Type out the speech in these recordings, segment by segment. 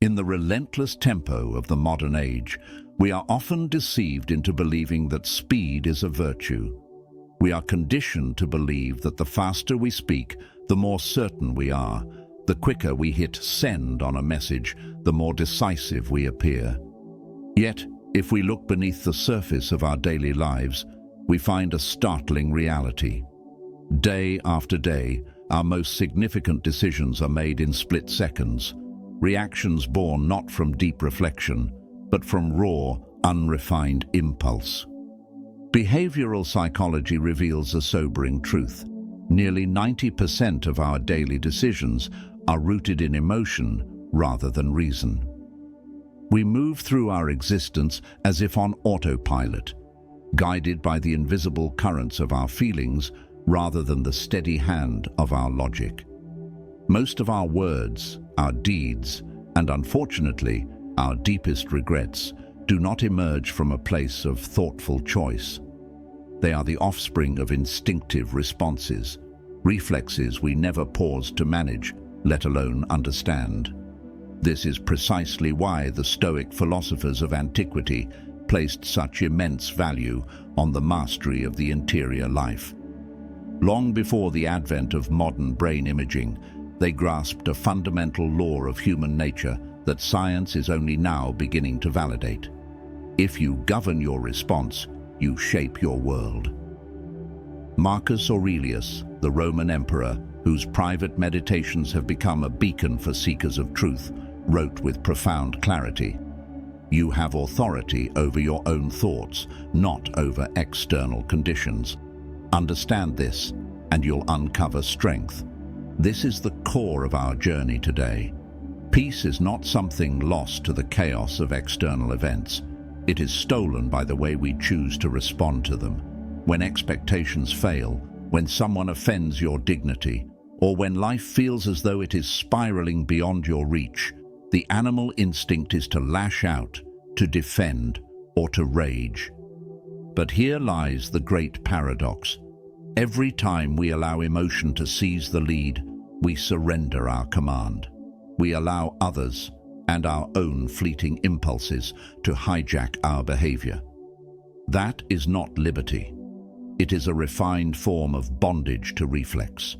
In the relentless tempo of the modern age, we are often deceived into believing that speed is a virtue. We are conditioned to believe that the faster we speak, the more certain we are. The quicker we hit send on a message, the more decisive we appear. Yet, if we look beneath the surface of our daily lives, we find a startling reality. Day after day, our most significant decisions are made in split seconds, reactions born not from deep reflection, but from raw, unrefined impulse. Behavioral psychology reveals a sobering truth. Nearly 90% of our daily decisions are rooted in emotion rather than reason. We move through our existence as if on autopilot, guided by the invisible currents of our feelings rather than the steady hand of our logic. Most of our words, our deeds, and unfortunately, our deepest regrets do not emerge from a place of thoughtful choice. They are the offspring of instinctive responses, reflexes we never paused to manage, let alone understand. This is precisely why the Stoic philosophers of antiquity placed such immense value on the mastery of the interior life. Long before the advent of modern brain imaging, they grasped a fundamental law of human nature that science is only now beginning to validate. If you govern your response, you shape your world. Marcus Aurelius, the Roman emperor, whose private meditations have become a beacon for seekers of truth, wrote with profound clarity, "You have authority over your own thoughts, not over external conditions. Understand this, and you'll uncover strength." This is the core of our journey today. Peace is not something lost to the chaos of external events. It is stolen by the way we choose to respond to them. When expectations fail, when someone offends your dignity, or when life feels as though it is spiraling beyond your reach, the animal instinct is to lash out, to defend, or to rage. But here lies the great paradox. Every time we allow emotion to seize the lead, we surrender our command. We allow others and our own fleeting impulses to hijack our behavior. That is not liberty. It is a refined form of bondage to reflex.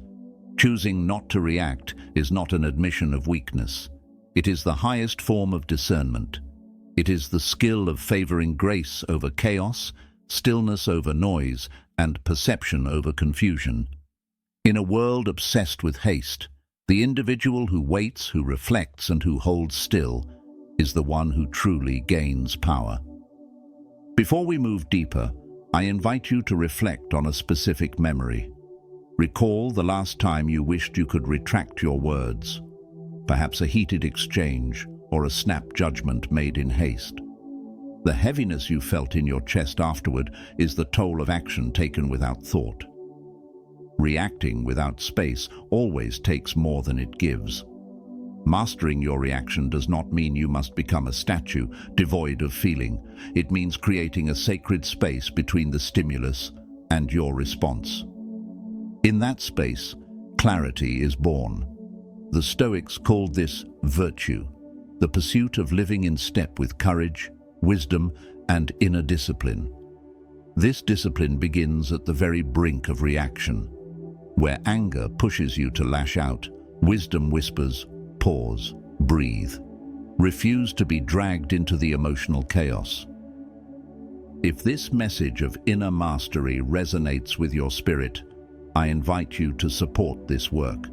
Choosing not to react is not an admission of weakness. It is the highest form of discernment. It is the skill of favoring grace over chaos, stillness over noise, and perception over confusion. In a world obsessed with haste, the individual who waits, who reflects, and who holds still is the one who truly gains power. Before we move deeper, I invite you to reflect on a specific memory. Recall the last time you wished you could retract your words, perhaps a heated exchange or a snap judgment made in haste. The heaviness you felt in your chest afterward is the toll of action taken without thought. Reacting without space always takes more than it gives. Mastering your reaction does not mean you must become a statue devoid of feeling. It means creating a sacred space between the stimulus and your response. In that space, clarity is born. The Stoics called this virtue, the pursuit of living in step with courage, wisdom, and inner discipline. This discipline begins at the very brink of reaction. Where anger pushes you to lash out, wisdom whispers, pause, breathe. Refuse to be dragged into the emotional chaos. If this message of inner mastery resonates with your spirit, I invite you to support this work.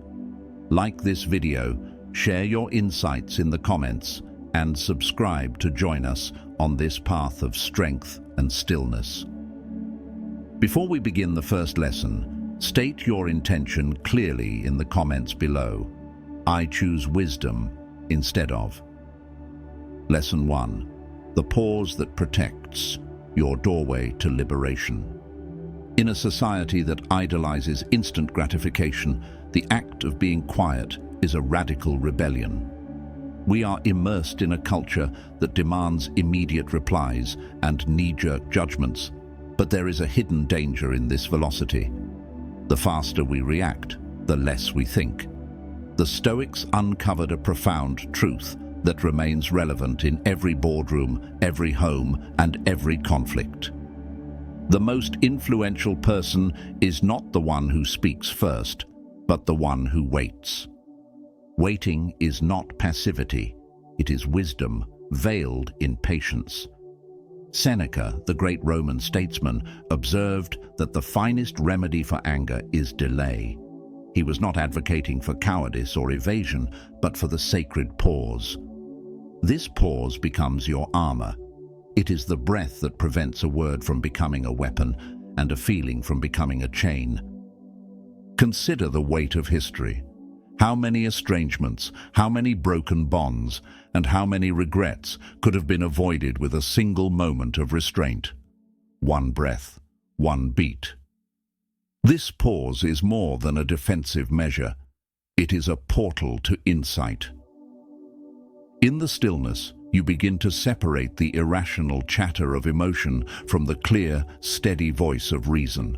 Like this video, share your insights in the comments, and subscribe to join us on this path of strength and stillness. Before we begin the first lesson, state your intention clearly in the comments below. I choose wisdom instead of. Lesson 1. The pause that protects, your doorway to liberation. In a society that idolizes instant gratification, the act of being quiet is a radical rebellion. We are immersed in a culture that demands immediate replies and knee-jerk judgments, but there is a hidden danger in this velocity. The faster we react, the less we think. The Stoics uncovered a profound truth. that remains relevant in every boardroom, every home, and every conflict. The most influential person is not the one who speaks first, but the one who waits. Waiting is not passivity, it is wisdom veiled in patience. Seneca, the great Roman statesman, observed that the finest remedy for anger is delay. He was not advocating for cowardice or evasion, but for the sacred pause. This pause becomes your armor. It is the breath that prevents a word from becoming a weapon and a feeling from becoming a chain. Consider the weight of history. How many estrangements, how many broken bonds, and how many regrets could have been avoided with a single moment of restraint? One breath, one beat. This pause is more than a defensive measure. It is a portal to insight. In the stillness, you begin to separate the irrational chatter of emotion from the clear, steady voice of reason.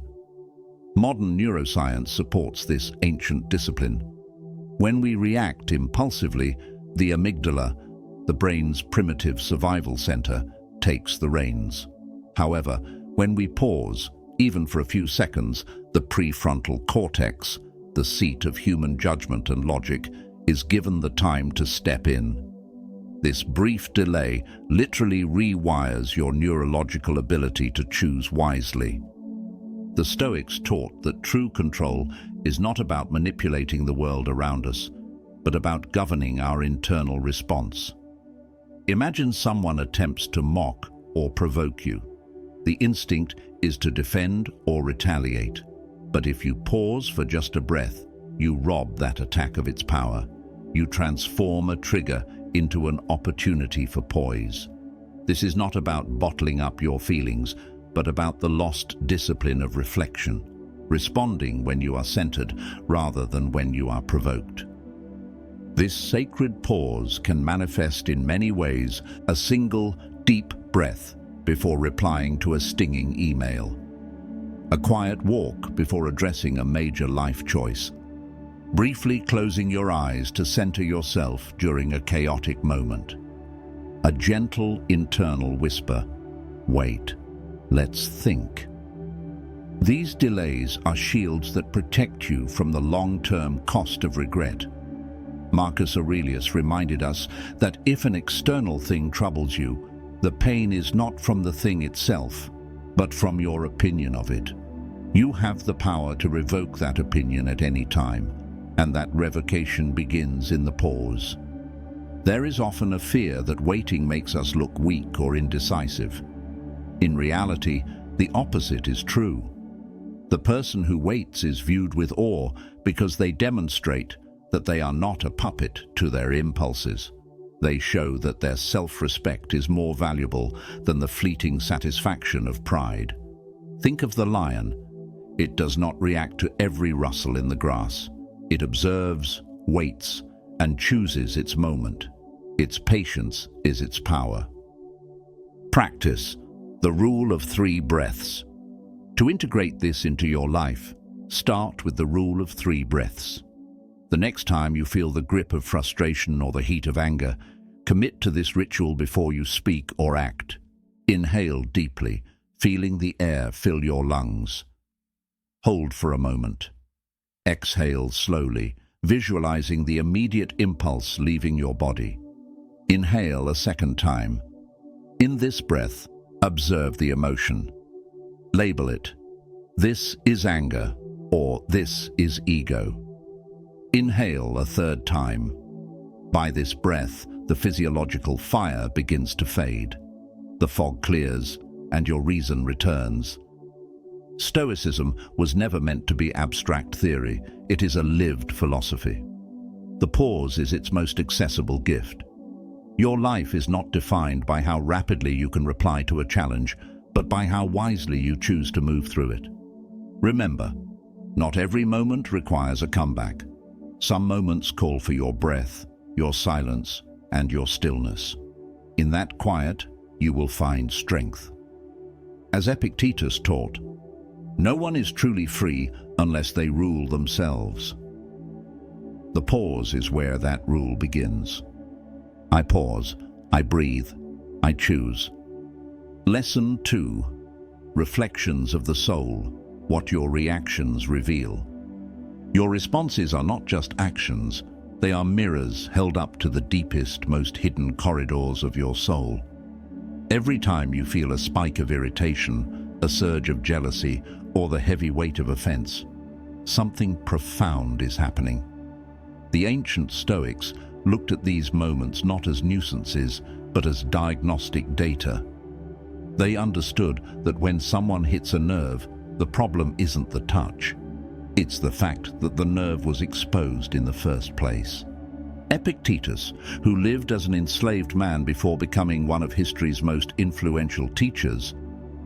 Modern neuroscience supports this ancient discipline. When we react impulsively, the amygdala, the brain's primitive survival center, takes the reins. However, when we pause, even for a few seconds, the prefrontal cortex, the seat of human judgment and logic, is given the time to step in. This brief delay literally rewires your neurological ability to choose wisely. The Stoics taught that true control is not about manipulating the world around us, but about governing our internal response. Imagine someone attempts to mock or provoke you. The instinct is to defend or retaliate. But if you pause for just a breath, you rob that attack of its power. You transform a trigger into an opportunity for poise. This is not about bottling up your feelings, but about the lost discipline of reflection, responding when you are centered rather than when you are provoked. This sacred pause can manifest in many ways: a single, deep breath before replying to a stinging email, a quiet walk before addressing a major life choice, briefly closing your eyes to center yourself during a chaotic moment, a gentle internal whisper, "Wait, let's think." These delays are shields that protect you from the long-term cost of regret. Marcus Aurelius reminded us that if an external thing troubles you, the pain is not from the thing itself, but from your opinion of it. You have the power to revoke that opinion at any time, and that revocation begins in the pause. There is often a fear that waiting makes us look weak or indecisive. In reality, the opposite is true. The person who waits is viewed with awe because they demonstrate that they are not a puppet to their impulses. They show that their self-respect is more valuable than the fleeting satisfaction of pride. Think of the lion. It does not react to every rustle in the grass. It observes, waits, and chooses its moment. Its patience is its power. Practice the rule of 3 breaths. To integrate this into your life, start with the rule of 3 breaths. The next time you feel the grip of frustration or the heat of anger, commit to this ritual before you speak or act. Inhale deeply, feeling the air fill your lungs. Hold for a moment. Exhale slowly, visualizing the immediate impulse leaving your body. Inhale a second time. In this breath, observe the emotion. Label it. This is anger, or this is ego. Inhale a third time. By this breath, the physiological fire begins to fade. The fog clears, and your reason returns. Stoicism was never meant to be abstract theory. It is a lived philosophy. The pause is its most accessible gift. Your life is not defined by how rapidly you can reply to a challenge, but by how wisely you choose to move through it. Remember, not every moment requires a comeback. Some moments call for your breath, your silence, and your stillness. In that quiet, you will find strength. As Epictetus taught, no one is truly free unless they rule themselves. The pause is where that rule begins. I pause, I breathe, I choose. Lesson 2. Reflections of the soul, what your reactions reveal. Your responses are not just actions, they are mirrors held up to the deepest, most hidden corridors of your soul. Every time you feel a spike of irritation, a surge of jealousy, or the heavy weight of offense, something profound is happening. The ancient Stoics looked at these moments not as nuisances, but as diagnostic data. They understood that when someone hits a nerve, the problem isn't the touch. It's the fact that the nerve was exposed in the first place. Epictetus, who lived as an enslaved man before becoming one of history's most influential teachers,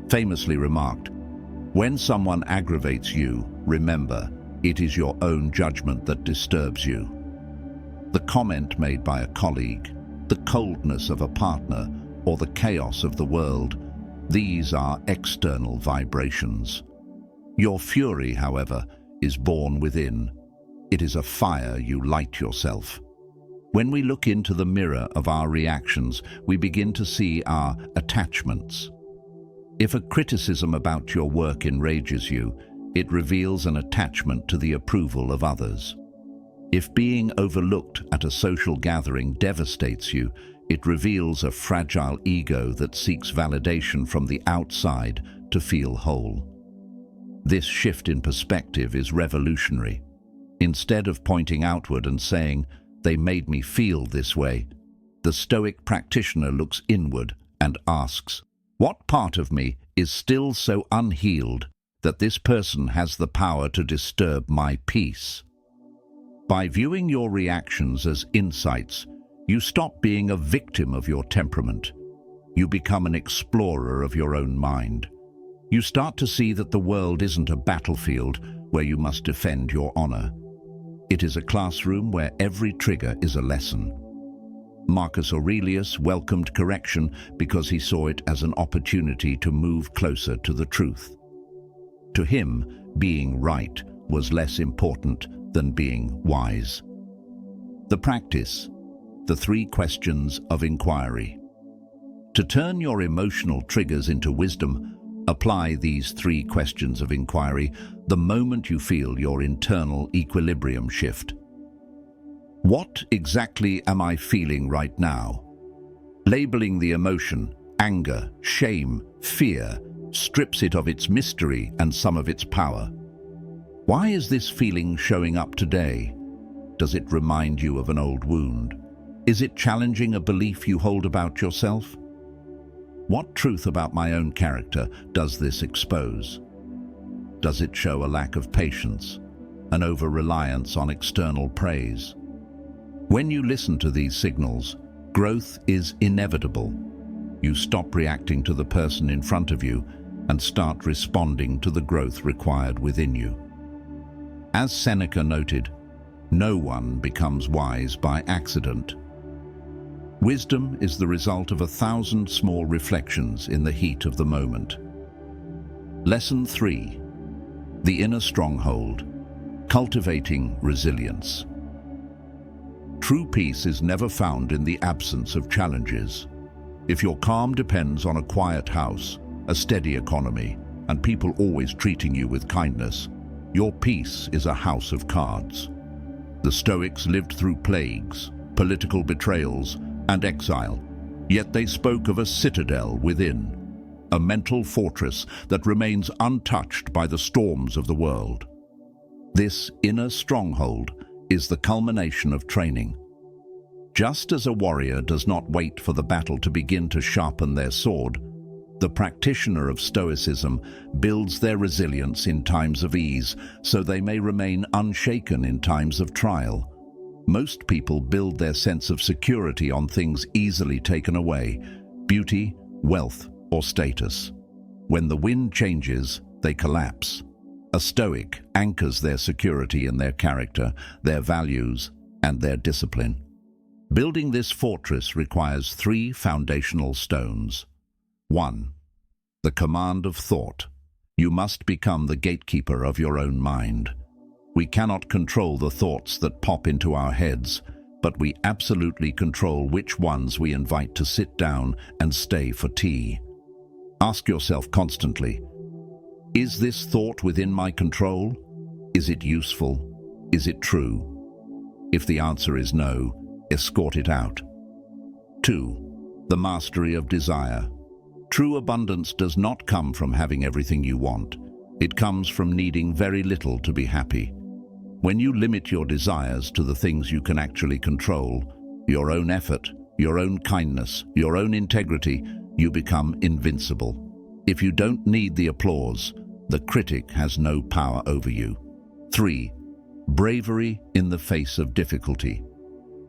famously remarked, "When someone aggravates you, remember, it is your own judgment that disturbs you." The comment made by a colleague, the coldness of a partner, or the chaos of the world, these are external vibrations. Your fury, however, is born within. It is a fire you light yourself. When we look into the mirror of our reactions, we begin to see our attachments. If a criticism about your work enrages you, it reveals an attachment to the approval of others. If being overlooked at a social gathering devastates you, it reveals a fragile ego that seeks validation from the outside to feel whole. This shift in perspective is revolutionary. Instead of pointing outward and saying, "They made me feel this way," the Stoic practitioner looks inward and asks, "What part of me is still so unhealed that this person has the power to disturb my peace?" By viewing your reactions as insights, you stop being a victim of your temperament. You become an explorer of your own mind. You start to see that the world isn't a battlefield where you must defend your honor. It is a classroom where every trigger is a lesson. Marcus Aurelius welcomed correction because he saw it as an opportunity to move closer to the truth. To him, being right was less important than being wise. The practice, the 3 questions of inquiry. To turn your emotional triggers into wisdom, apply these 3 questions of inquiry the moment you feel your internal equilibrium shift. What exactly am I feeling right now? Labeling the emotion, anger, shame, fear, strips it of its mystery and some of its power. Why is this feeling showing up today? Does it remind you of an old wound? Is it challenging a belief you hold about yourself? What truth about my own character does this expose? Does it show a lack of patience, an over-reliance on external praise? When you listen to these signals, growth is inevitable. You stop reacting to the person in front of you and start responding to the growth required within you. As Seneca noted, no one becomes wise by accident. Wisdom is the result of 1,000 small reflections in the heat of the moment. Lesson 3. The inner stronghold. Cultivating resilience. True peace is never found in the absence of challenges. If your calm depends on a quiet house, a steady economy, and people always treating you with kindness, your peace is a house of cards. The Stoics lived through plagues, political betrayals, and exile, yet they spoke of a citadel within, a mental fortress that remains untouched by the storms of the world. This inner stronghold is the culmination of training. Just as a warrior does not wait for the battle to begin to sharpen their sword, the practitioner of Stoicism builds their resilience in times of ease so they may remain unshaken in times of trial. Most people build their sense of security on things easily taken away: beauty, wealth, or status. When the wind changes, they collapse. A Stoic anchors their security in their character, their values, and their discipline. Building this fortress requires 3 foundational stones. 1. The command of thought. You must become the gatekeeper of your own mind. We cannot control the thoughts that pop into our heads, but we absolutely control which ones we invite to sit down and stay for tea. Ask yourself constantly, is this thought within my control? Is it useful? Is it true? If the answer is no, escort it out. 2. The mastery of desire. True abundance does not come from having everything you want. It comes from needing very little to be happy. When you limit your desires to the things you can actually control, your own effort, your own kindness, your own integrity, you become invincible. If you don't need the applause, the critic has no power over you. 3. Bravery in the face of difficulty.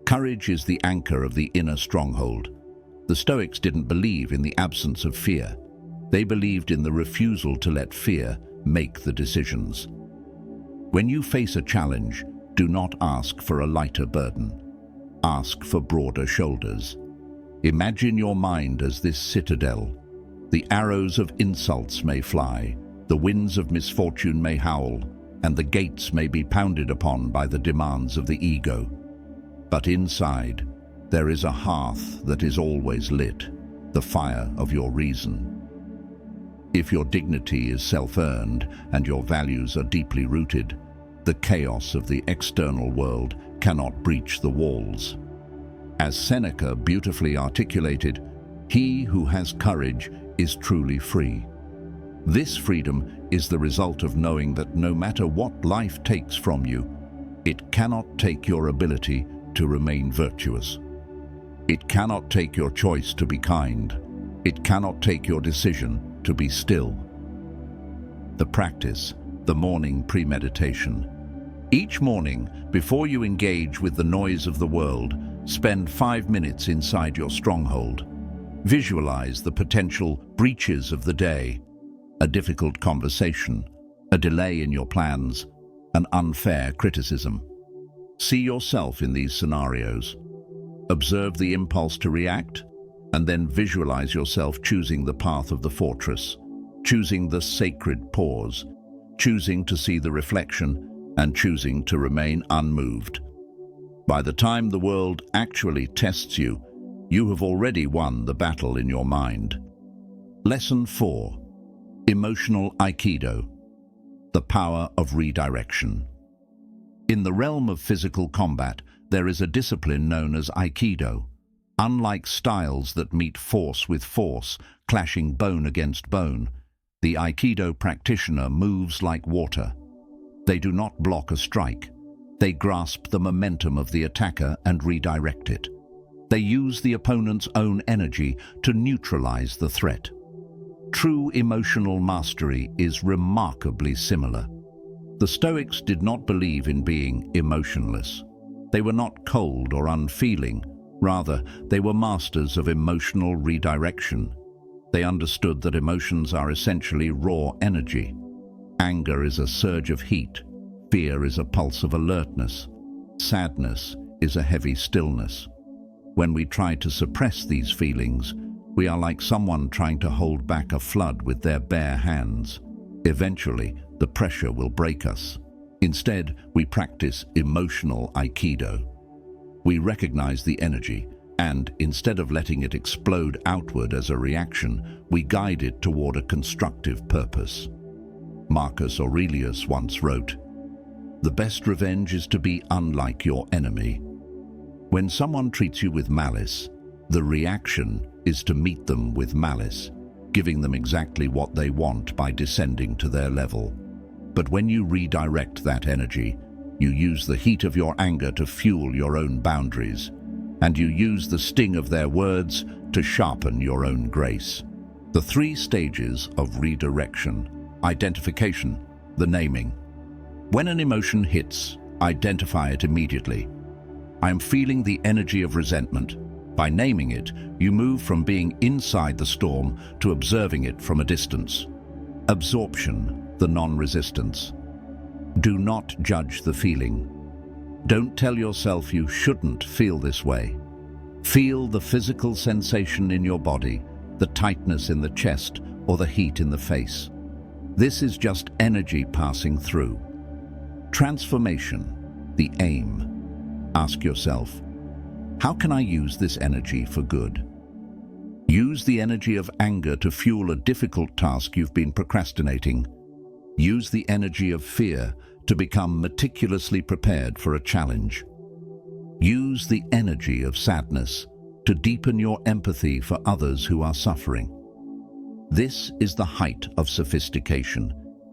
Courage is the anchor of the inner stronghold. The Stoics didn't believe in the absence of fear. They believed in the refusal to let fear make the decisions. When you face a challenge, do not ask for a lighter burden. Ask for broader shoulders. Imagine your mind as this citadel. The arrows of insults may fly, the winds of misfortune may howl, and the gates may be pounded upon by the demands of the ego. But inside, there is a hearth that is always lit, the fire of your reason. If your dignity is self-earned and your values are deeply rooted, the chaos of the external world cannot breach the walls. As Seneca beautifully articulated, he who has courage is truly free. This freedom is the result of knowing that no matter what life takes from you, it cannot take your ability to remain virtuous. It cannot take your choice to be kind. It cannot take your decision to be still. The practice, the morning premeditation. Each morning, before you engage with the noise of the world, spend 5 minutes inside your stronghold. Visualize the potential breaches of the day, a difficult conversation, a delay in your plans, an unfair criticism. See yourself in these scenarios. Observe the impulse to react, and then visualize yourself choosing the path of the fortress, choosing the sacred pause, choosing to see the reflection, and choosing to remain unmoved. By the time the world actually tests you, you have already won the battle in your mind. Lesson 4. Emotional Aikido. The power of redirection. In the realm of physical combat, there is a discipline known as Aikido. Unlike styles that meet force with force, clashing bone against bone, the Aikido practitioner moves like water. They do not block a strike. They grasp the momentum of the attacker and redirect it. They use the opponent's own energy to neutralize the threat. True emotional mastery is remarkably similar. The Stoics did not believe in being emotionless. They were not cold or unfeeling. Rather, they were masters of emotional redirection. They understood that emotions are essentially raw energy. Anger is a surge of heat. Fear is a pulse of alertness. Sadness is a heavy stillness. When we try to suppress these feelings, we are like someone trying to hold back a flood with their bare hands. Eventually, the pressure will break us. Instead, we practice emotional Aikido. We recognize the energy, and instead of letting it explode outward as a reaction, we guide it toward a constructive purpose. Marcus Aurelius once wrote, "The best revenge is to be unlike your enemy." When someone treats you with malice, the reaction is to meet them with malice, giving them exactly what they want by descending to their level. But when you redirect that energy, you use the heat of your anger to fuel your own boundaries, and you use the sting of their words to sharpen your own grace. The 3 stages of redirection: identification, the naming. When an emotion hits, identify it immediately. I am feeling the energy of resentment. By naming it, you move from being inside the storm to observing it from a distance. Absorption, the non-resistance. Do not judge the feeling. Don't tell yourself you shouldn't feel this way. Feel the physical sensation in your body, the tightness in the chest or the heat in the face. This is just energy passing through. Transformation, the aim. Ask yourself, How can I use this energy for good? Use the energy of anger to fuel a difficult task you've been procrastinating. Use the energy of fear to become meticulously prepared for a challenge. Use the energy of sadness to deepen your empathy for others who are suffering. This is the height of sophistication.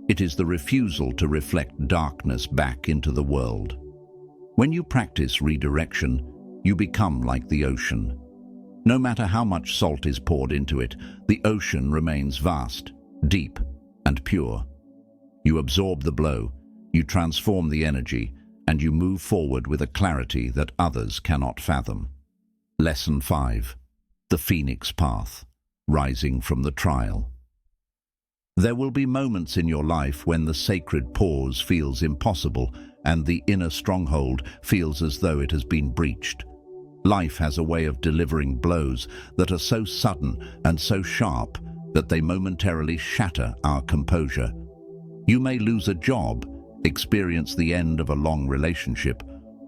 It is the refusal to reflect darkness back into the world. When you practice redirection, you become like the ocean. No matter how much salt is poured into it, the ocean remains vast, deep, and pure. You absorb the blow, you transform the energy, and you move forward with a clarity that others cannot fathom. Lesson 5. The Phoenix Path. Rising from the trial. There will be moments in your life when the sacred pause feels impossible and the inner stronghold feels as though it has been breached. Life has a way of delivering blows that are so sudden and so sharp that they momentarily shatter our composure. You may lose a job, experience the end of a long relationship,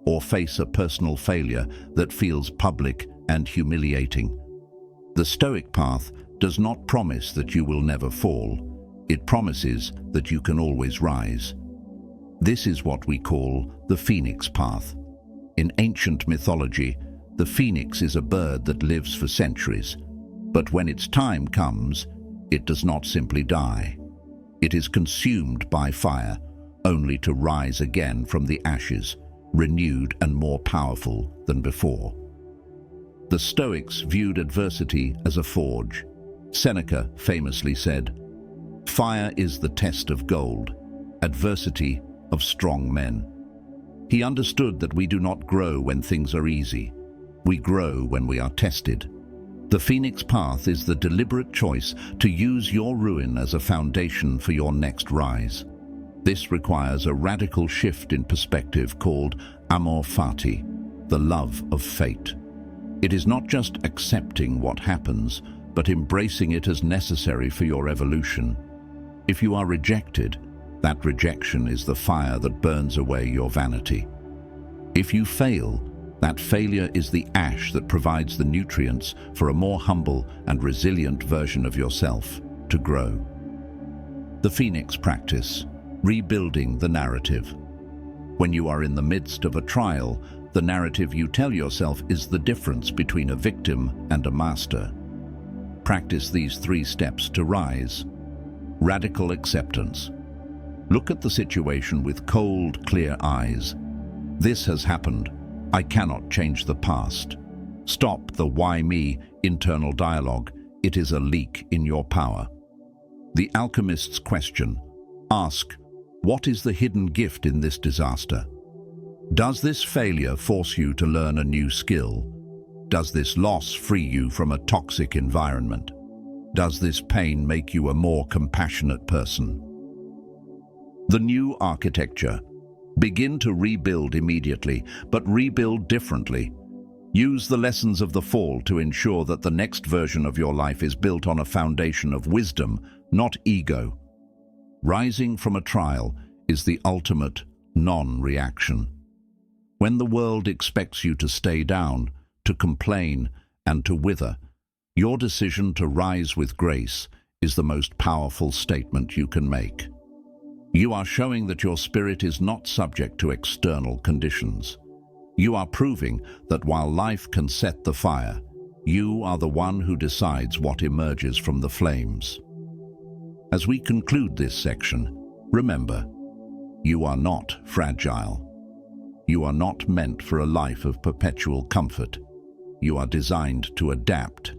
or face a personal failure that feels public and humiliating. The Stoic path does not promise that you will never fall. It promises that you can always rise. This is what we call the Phoenix path. In ancient mythology, the phoenix is a bird that lives for centuries, but when its time comes, it does not simply die. It is consumed by fire, only to rise again from the ashes, renewed and more powerful than before. The Stoics viewed adversity as a forge. Seneca famously said, "Fire is the test of gold, adversity of strong men." He understood that we do not grow when things are easy. We grow when we are tested. The Phoenix path is the deliberate choice to use your ruin as a foundation for your next rise. This requires a radical shift in perspective called amor fati, the love of fate. It is not just accepting what happens, but embracing it as necessary for your evolution. If you are rejected, that rejection is the fire that burns away your vanity. If you fail, that failure is the ash that provides the nutrients for a more humble and resilient version of yourself to grow. The Phoenix practice, rebuilding the narrative. When you are in the midst of a trial, the narrative you tell yourself is the difference between a victim and a master. Practice these 3 steps to rise. Radical acceptance. Look at the situation with cold, clear eyes. This has happened. I cannot change the past. Stop the why me internal dialogue. It is a leak in your power. The alchemist's question. Ask, what is the hidden gift in this disaster? Does this failure force you to learn a new skill? Does this loss free you from a toxic environment? Does this pain make you a more compassionate person? The new architecture. Begin to rebuild immediately, but rebuild differently. Use the lessons of the fall to ensure that the next version of your life is built on a foundation of wisdom, not ego. Rising from a trial is the ultimate non-reaction. When the world expects you to stay down, to complain, and to wither, your decision to rise with grace is the most powerful statement you can make. You are showing that your spirit is not subject to external conditions. You are proving that while life can set the fire, you are the one who decides what emerges from the flames. As we conclude this section, remember, you are not fragile. You are not meant for a life of perpetual comfort. You are designed to adapt,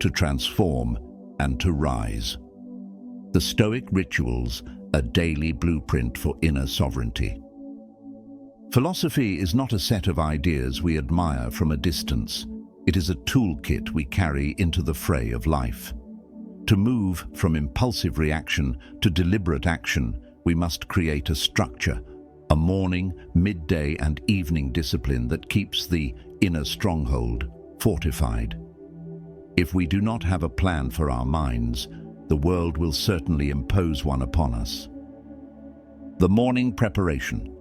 to transform, and to rise. The Stoic rituals, a daily blueprint for inner sovereignty. Philosophy is not a set of ideas we admire from a distance. It is a toolkit we carry into the fray of life. To move from impulsive reaction to deliberate action, we must create a structure, a morning, midday, and evening discipline that keeps the inner stronghold fortified. If we do not have a plan for our minds, the world will certainly impose one upon us. The morning preparation,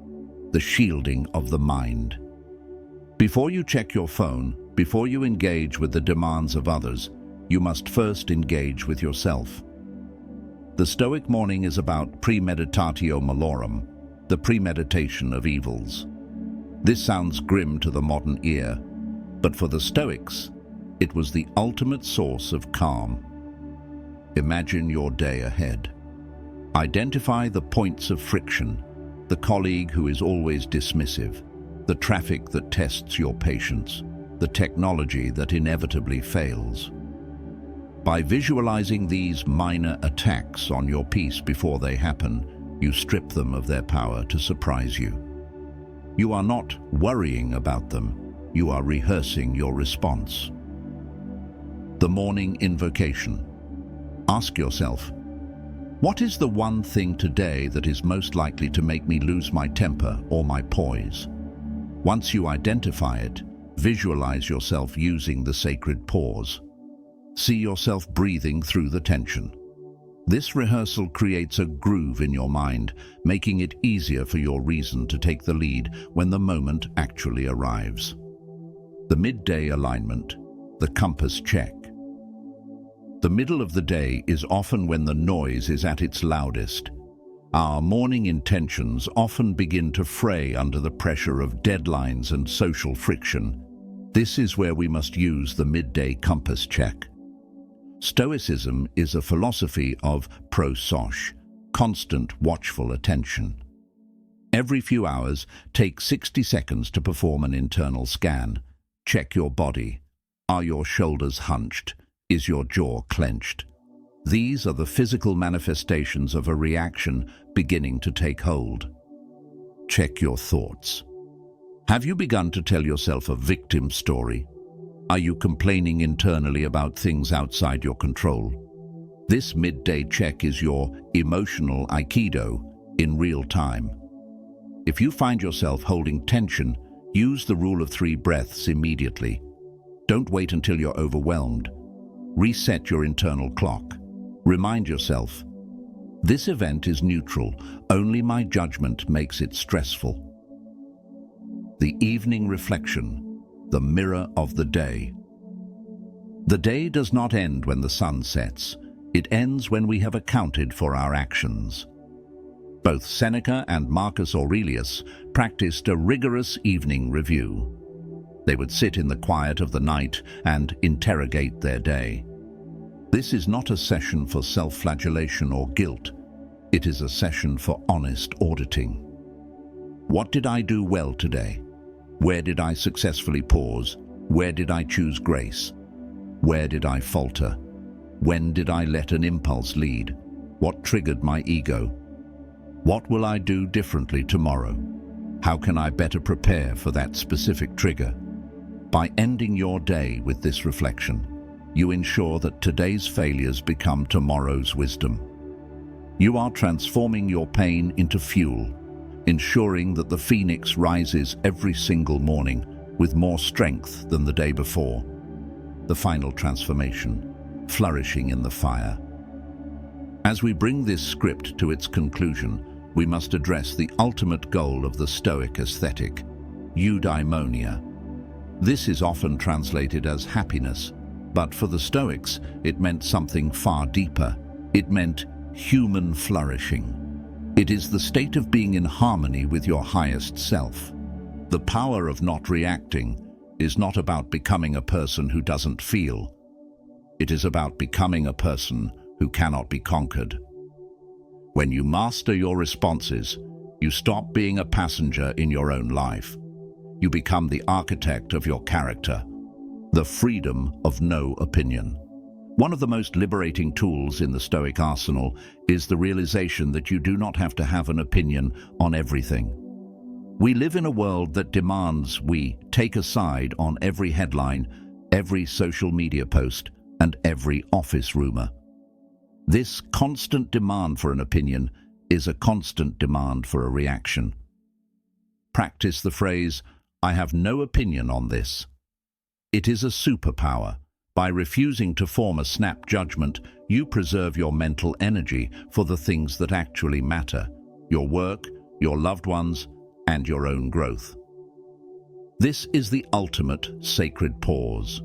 the shielding of the mind. Before you check your phone, Before you engage with the demands of others, you must first engage with yourself. The Stoic morning is about premeditatio malorum, the premeditation of evils. This sounds grim to the modern ear, but for the Stoics, it was the ultimate source of calm. Imagine your day ahead. Identify the points of friction, the colleague who is always dismissive, the traffic that tests your patience, the technology that inevitably fails. By visualizing these minor attacks on your peace before they happen, you strip them of their power to surprise you. You are not worrying about them, you are rehearsing your response. The morning invocation. Ask yourself, what is the one thing today that is most likely to make me lose my temper or my poise? Once you identify it, visualize yourself using the sacred pause. See yourself breathing through the tension. This rehearsal creates a groove in your mind, making it easier for your reason to take the lead when the moment actually arrives. The midday alignment, the compass check. The middle of the day is often when the noise is at its loudest. Our morning intentions often begin to fray under the pressure of deadlines and social friction. This is where we must use the midday compass check. Stoicism is a philosophy of prosoph, constant watchful attention. Every few hours, take 60 seconds to perform an internal scan. Check your body. Are your shoulders hunched? Is your jaw clenched? These are the physical manifestations of a reaction beginning to take hold. Check your thoughts. Have you begun to tell yourself a victim story? Are you complaining internally about things outside your control? This midday check is your emotional aikido in real time. If you find yourself holding tension, use the rule of 3 breaths immediately. Don't wait until you're overwhelmed. Reset your internal clock. Remind yourself, this event is neutral, only my judgment makes it stressful. The evening reflection, the mirror of the day. The day does not end when the sun sets. It ends when we have accounted for our actions. Both Seneca and Marcus Aurelius practiced a rigorous evening review. They would sit in the quiet of the night and interrogate their day. This is not a session for self-flagellation or guilt. It is a session for honest auditing. What did I do well today? Where did I successfully pause? Where did I choose grace? Where did I falter? When did I let an impulse lead? What triggered my ego? What will I do differently tomorrow? How can I better prepare for that specific trigger? By ending your day with this reflection, you ensure that today's failures become tomorrow's wisdom. You are transforming your pain into fuel, ensuring that the phoenix rises every single morning with more strength than the day before. The final transformation, flourishing in the fire. As we bring this script to its conclusion, we must address the ultimate goal of the Stoic aesthetic, eudaimonia. This is often translated as happiness, but for the Stoics, it meant something far deeper. It meant human flourishing. It is the state of being in harmony with your highest self. The power of not reacting is not about becoming a person who doesn't feel. It is about becoming a person who cannot be conquered. When you master your responses, you stop being a passenger in your own life. You become the architect of your character, the freedom of no opinion. One of the most liberating tools in the Stoic arsenal is the realization that you do not have to have an opinion on everything. We live in a world that demands we take a side on every headline, every social media post, and every office rumor. This constant demand for an opinion is a constant demand for a reaction. Practice the phrase, "I have no opinion on this." It is a superpower. By refusing to form a snap judgment, you preserve your mental energy for the things that actually matter, your work, your loved ones, and your own growth. This is the ultimate sacred pause.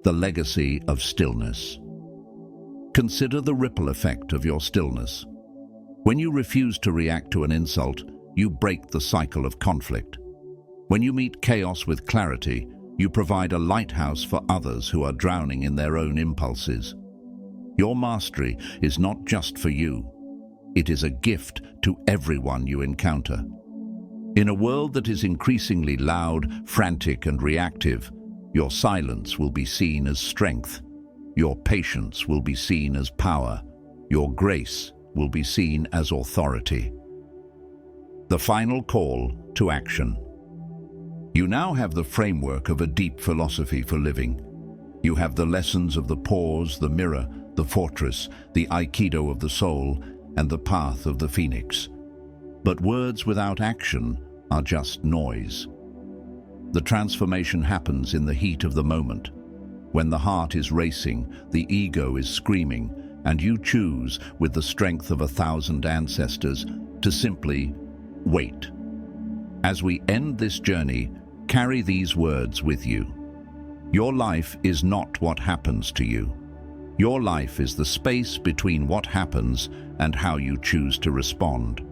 The legacy of stillness. Consider the ripple effect of your stillness. When you refuse to react to an insult, you break the cycle of conflict. When you meet chaos with clarity, you provide a lighthouse for others who are drowning in their own impulses. Your mastery is not just for you. It is a gift to everyone you encounter. In a world that is increasingly loud, frantic, and reactive, your silence will be seen as strength. Your patience will be seen as power. Your grace will be seen as authority. The final call to action. You now have the framework of a deep philosophy for living. You have the lessons of the pause, the mirror, the fortress, the aikido of the soul, and the path of the phoenix. But words without action are just noise. The transformation happens in the heat of the moment. When the heart is racing, the ego is screaming, and you choose, with the strength of 1,000 ancestors, to simply wait. As we end this journey, carry these words with you. Your life is not what happens to you. Your life is the space between what happens and how you choose to respond.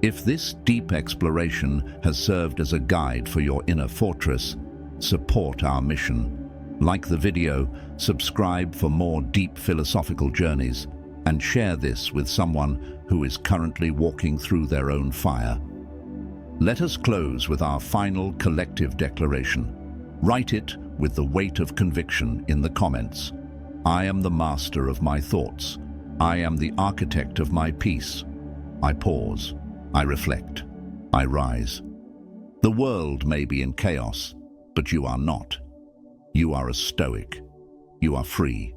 If this deep exploration has served as a guide for your inner fortress, support our mission. Like the video, subscribe for more deep philosophical journeys, and share this with someone who is currently walking through their own fire. Let us close with our final collective declaration. Write it with the weight of conviction in the comments. I am the master of my thoughts. I am the architect of my peace. I pause. I reflect. I rise. The world may be in chaos, but you are not. You are a Stoic. You are free.